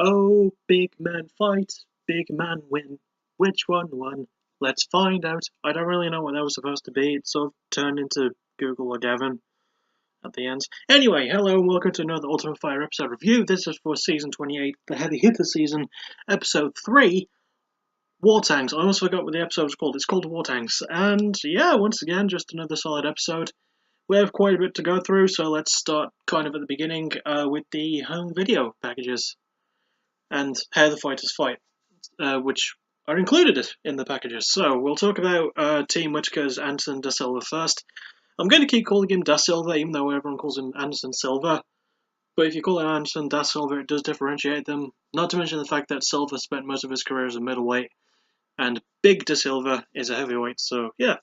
Oh, big man fight, big man win. Which one won? Let's find out. I don't really know what that was supposed to be. It sort of turned into Google or Gavin at the end. Anyway, hello and welcome to another Ultimate Fire episode review. This is for season 28, the Heavy Hitter season, episode 3, War Tanks. I almost forgot what the episode was called. It's called War Tanks. And yeah, once again, just another solid episode. We have quite a bit to go through, so let's start kind of at the beginning with the home video packages and how the fighters fight, which are included in the packages. So we'll talk about Team Whittaker's Anderson da Silva first. I'm going to keep calling him da Silva, even though everyone calls him Anderson Silva. But if you call it Anderson da Silva, it does differentiate them. Not to mention the fact that Silva spent most of his career as a middleweight, and Big da Silva is a heavyweight. So yeah,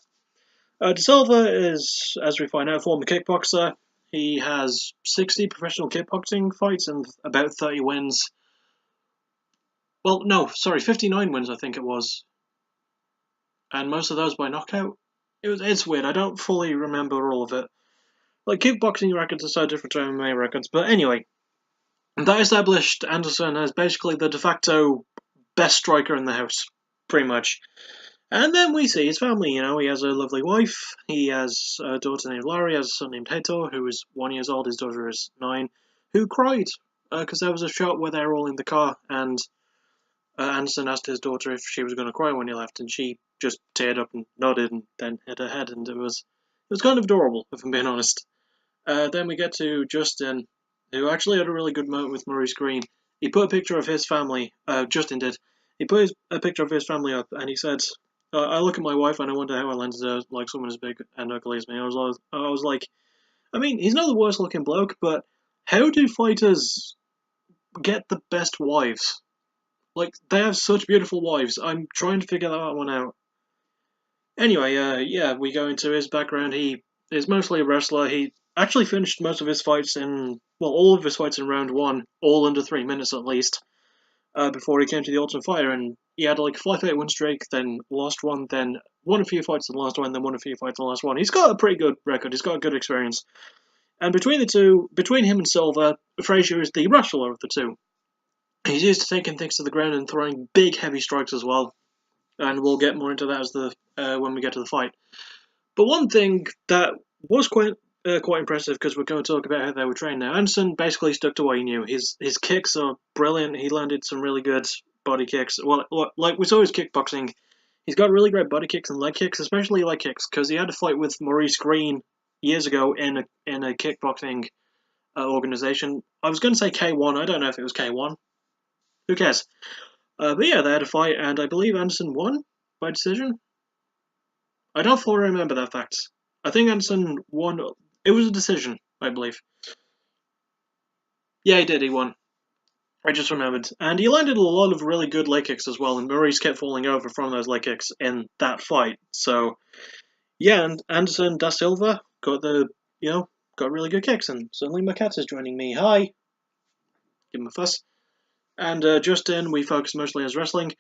da Silva is, as we find out, a former kickboxer. He has 60 professional kickboxing fights and about 30 wins. Well, no, sorry, 59 wins I think it was, and most of those by knockout. It's weird. I don't fully remember all of it. Like, kickboxing records are so different to MMA records, but anyway, that established Anderson as basically the de facto best striker in the house, pretty much. And then we see his family. You know, he has a lovely wife. He has a daughter named Laurie. He has a son named Hector, who is 1 year old. His daughter is 9, who cried because there was a shot where they were all in the car and Anderson asked his daughter if she was going to cry when he left, and she just teared up and nodded and then hit her head, and it was kind of adorable, if I'm being honest. Then we get to Justin, who actually had a really good moment with Maurice Green. He put a picture of his family, Justin did, he put a picture of his family up, and he said, I look at my wife and I wonder how I landed her like someone as big and ugly as me. I was like, I mean, he's not the worst looking bloke, but how do fighters get the best wives? Like, they have such beautiful wives. I'm trying to figure that one out. Anyway, yeah, we go into his background. He is mostly a wrestler. He actually finished most of his fights all of his fights in round 1, all under 3 minutes at least, before he came to the Ultimate Fighter, and he had like a 5-8 win streak, then lost one, then won a few fights in the last one, then won a few fights in the last one. He's got a pretty good record. He's got a good experience. And between the two, between him and Silva, Frazier is the wrestler of the two. He's used to taking things to the ground and throwing big, heavy strikes as well, and we'll get more into that as when we get to the fight. But one thing that was quite impressive, because we're going to talk about how they were trained now. Anderson basically stuck to what he knew. His kicks are brilliant. He landed some really good body kicks. Well, like we saw his kickboxing, he's got really great body kicks and leg kicks, especially leg kicks, because he had a fight with Maurice Green years ago in a kickboxing organization. I was going to say K1. I don't know if it was K1. Who cares? But yeah, they had a fight, and I believe Anderson won by decision. I don't fully remember that fact. I think Anderson won. It was a decision, I believe. Yeah, he did. He won. I just remembered. And he landed a lot of really good leg kicks as well, and Maurice kept falling over from those leg kicks in that fight. So, yeah, and Anderson da Silva got really good kicks, and suddenly my cat is joining me. Hi! Give him a fuss. And Justin, we focused mostly on his wrestling.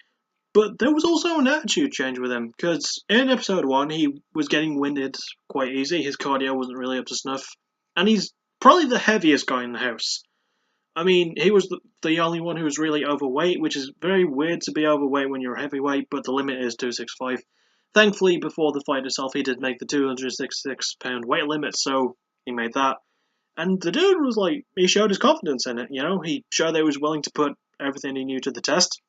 But there was also an attitude change with him, because in episode 1 he was getting winded quite easy, his cardio wasn't really up to snuff, and he's probably the heaviest guy in the house. I mean, he was the only one who was really overweight, which is very weird to be overweight when you're a heavyweight, but the limit is 265. Thankfully, before the fight itself, he did make the 266-pound weight limit, so he made that. And the dude was like, he showed his confidence in it, you know? He showed that he was willing to put everything he knew to the test.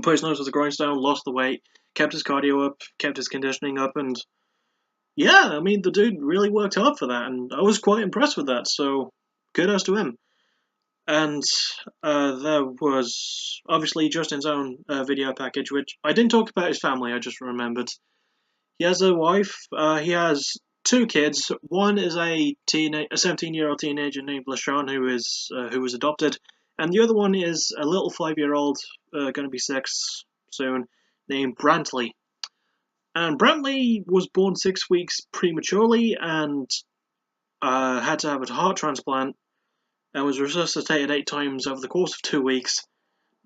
Put his nose with the grindstone, lost the weight, kept his cardio up, kept his conditioning up, and yeah, I mean, the dude really worked hard for that, and I was quite impressed with that, so kudos to him. And there was obviously Justin's own video package, which I didn't talk about his family, I just remembered. He has a wife, he has 2 kids. One is a 17-year-old teenager named LaShawn who was adopted, and the other one is a little 5-year-old, going to be 6 soon, named Brantley. And Brantley was born 6 weeks prematurely and had to have a heart transplant and was resuscitated 8 times over the course of 2 weeks.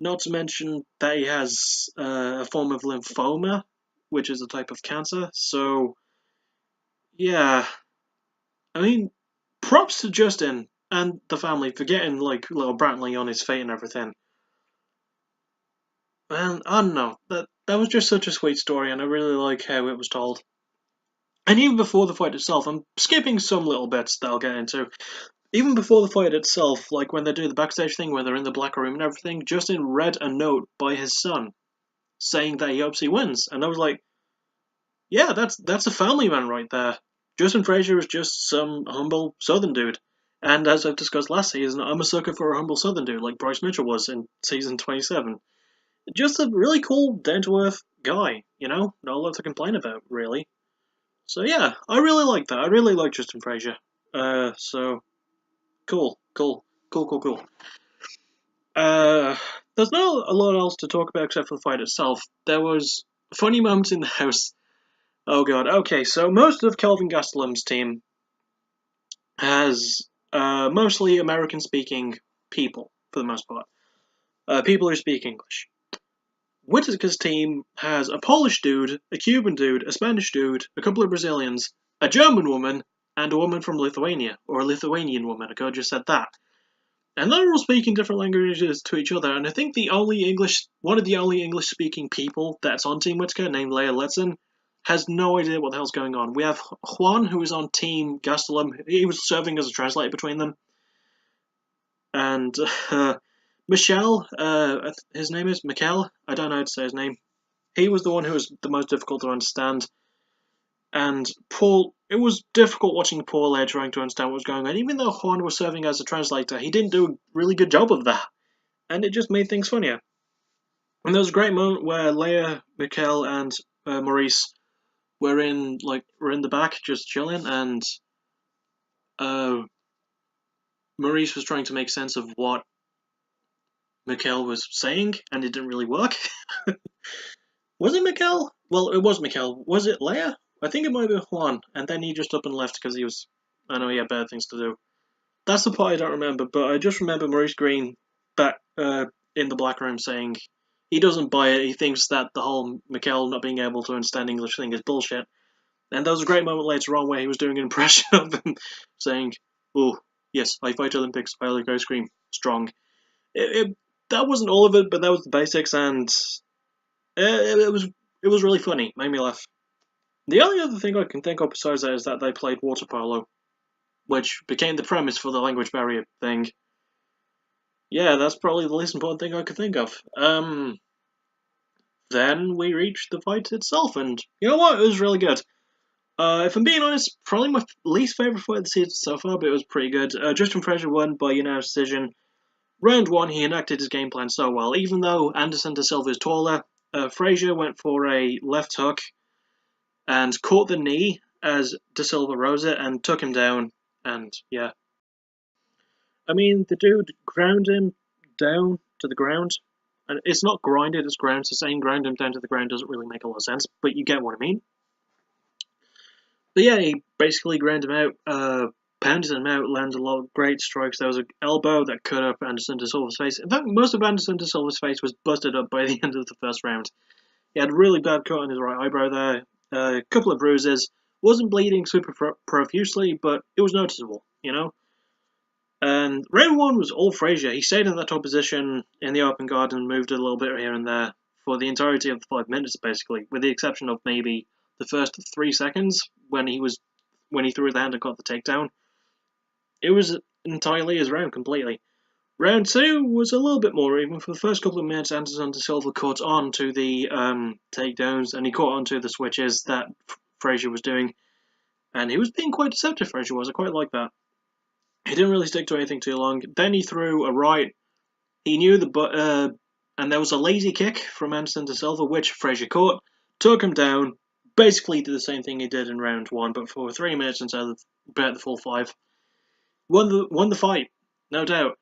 Not to mention that he has a form of lymphoma, which is a type of cancer. So, yeah. I mean, props to Justin and the family for getting, like, little Brantley on his fate and everything. And I don't know, that was just such a sweet story, and I really like how it was told. And even before the fight itself, I'm skipping some little bits that I'll get into. Even before the fight itself, like when they do the backstage thing where they're in the black room and everything, Justin read a note by his son saying that he hopes he wins. And I was like, yeah, that's a family man right there. Justin Frazier is just some humble Southern dude. And as I've discussed last season, I'm a sucker for a humble Southern dude, like Bryce Mitchell was in season 27. Just a really cool, down to earth guy, you know? Not a lot to complain about, really. So yeah, I really like that. I really like Justin Frazier. So cool, cool, cool, cool, cool. There's not a lot else to talk about except for the fight itself. There was funny moments in the house. Oh god. Okay, so most of Kelvin Gastelum's team has mostly American-speaking people for the most part. People who speak English. Whittaker's team has a Polish dude, a Cuban dude, a Spanish dude, a couple of Brazilians, a German woman, and a woman from Lithuania, or a Lithuanian woman. I could have just said that. And they're all speaking different languages to each other. And I think one of the only English-speaking people that's on Team Whittaker, named Leia Letson, has no idea what the hell's going on. We have Juan, who is on Team Gastelum. He was serving as a translator between them. And Michelle, his name is Mikel. I don't know how to say his name. He was the one who was the most difficult to understand. And Paul, it was difficult watching Paul there trying to understand what was going on. Even though Juan was serving as a translator, he didn't do a really good job of that. And it just made things funnier. And there was a great moment where Leia, Mikel, and Maurice were in the back just chilling, and uh, Maurice was trying to make sense of what Mikel was saying, and it didn't really work. Was it Mikel? Well, it was Mikel. Was it Leia? I think it might be Juan, and then he just up and left because I know he had better things to do. That's the part I don't remember, but I just remember Maurice Green back in the black room saying he doesn't buy it. He thinks that the whole Mikel not being able to understand English thing is bullshit. And there was a great moment later on where he was doing an impression of him saying, "Oh, yes, I fight Olympics, I like ice cream, strong." That wasn't all of it, but that was the basics, and it was really funny. Made me laugh. The only other thing I can think of besides that is that they played water polo, which became the premise for the language barrier thing. Yeah, that's probably the least important thing I could think of. Then we reached the fight itself, and you know what? It was really good. If I'm being honest, probably my least favourite fight of the season so far, but it was pretty good. Justin Frazier won by unanimous decision. Round 1, he enacted his game plan so well. Even though Anderson de Silva is taller, Frazier went for a left hook and caught the knee as de Silva rose it and took him down, and yeah. I mean, the dude ground him down to the ground. And it's not grinded, it's ground, so saying ground him down to the ground doesn't really make a lot of sense, but you get what I mean. But yeah, he basically ground him out, pounded him out, landed a lot of great strikes. There was an elbow that cut up Anderson de Silva's face. In fact, most of Anderson de Silva's face was busted up by the end of the first round. He had a really bad cut on his right eyebrow there, a couple of bruises. Wasn't bleeding super profusely, but it was noticeable, you know? And round 1 was all Frazier. He stayed in that top position in the open guard and moved a little bit here and there for the entirety of the 5 minutes, basically, with the exception of maybe the first 3 seconds when he threw the hand and got the takedown. It was entirely his round, completely. Round 2 was a little bit more even. For the first couple of minutes, Anderson de Silva caught on to the takedowns, and he caught on to the switches that Frazier was doing. And he was being quite deceptive, Frazier was. I quite like that. He didn't really stick to anything too long. Then he threw a right. He knew and there was a lazy kick from Anderson de Silva, which Frazier caught, took him down, basically did the same thing he did in round 1, but for 3 minutes instead of the full 5. Won the fight, no doubt.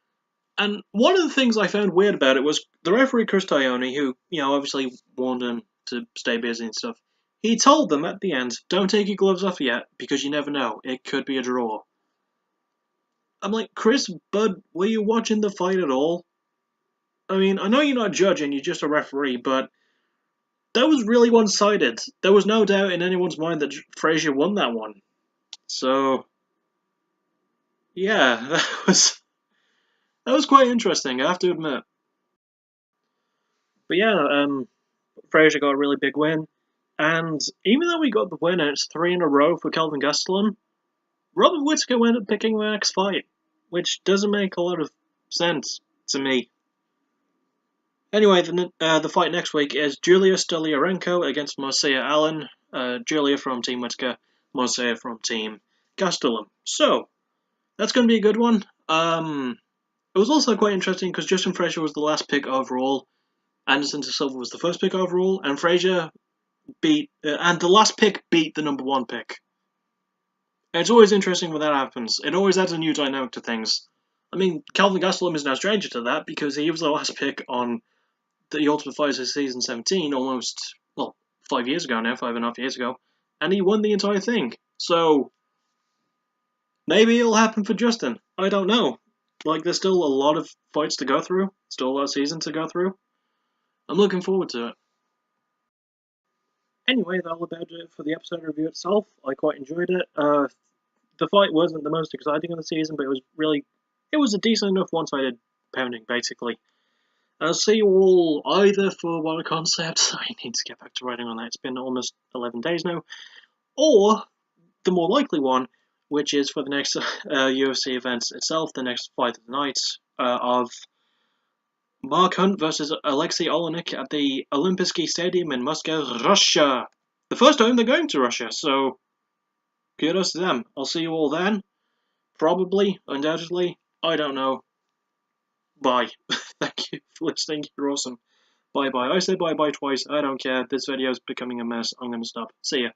And one of the things I found weird about it was the referee Chris Tognoni, who, you know, obviously warned him to stay busy and stuff. He told them at the end, "Don't take your gloves off yet, because you never know. It could be a draw." I'm like, Chris, bud, were you watching the fight at all? I mean, I know you're not judging, you're just a referee, but that was really one-sided. There was no doubt in anyone's mind that Frazier won that one. So, yeah, that was quite interesting, I have to admit. But yeah, Frazier got a really big win. And even though we got the win and it's 3 in a row for Kelvin Gastelum, Robert Whittaker went up picking the next fight, which doesn't make a lot of sense to me. Anyway, the fight next week is Julia Stoliarenko against Marcia Allen. Julia from Team Whittaker, Marcia from Team Gastelum. So, that's going to be a good one. It was also quite interesting because Justin Frazier was the last pick overall, Anderson to Silva was the first pick overall, and Frazier and the last pick beat the number 1 pick. It's always interesting when that happens. It always adds a new dynamic to things. I mean, Kelvin Gastelum is no stranger to that because he was the last pick on the Ultimate Fighter Season 17 almost, 5 years ago now, 5.5 years ago, and he won the entire thing. So, maybe it'll happen for Justin. I don't know. There's still a lot of fights to go through, still a lot of season to go through. I'm looking forward to it. Anyway, that'll about it for the episode review itself. I quite enjoyed it. The fight wasn't the most exciting of the season, but it was a decent enough one-sided pounding, basically. I'll see you all either for What a Concept, I need to get back to writing on that, it's been almost 11 days now, or the more likely one, which is for the next UFC event itself, the next fight of the night, of Mark Hunt versus Alexei Olenek at the Olympijski Stadium in Moscow, Russia. The first time they're going to Russia, so kudos to them. I'll see you all then. Probably, undoubtedly, I don't know. Bye. Thank you for listening, you're awesome. Bye bye. I said bye bye twice, I don't care. This video is becoming a mess. I'm gonna stop. See ya.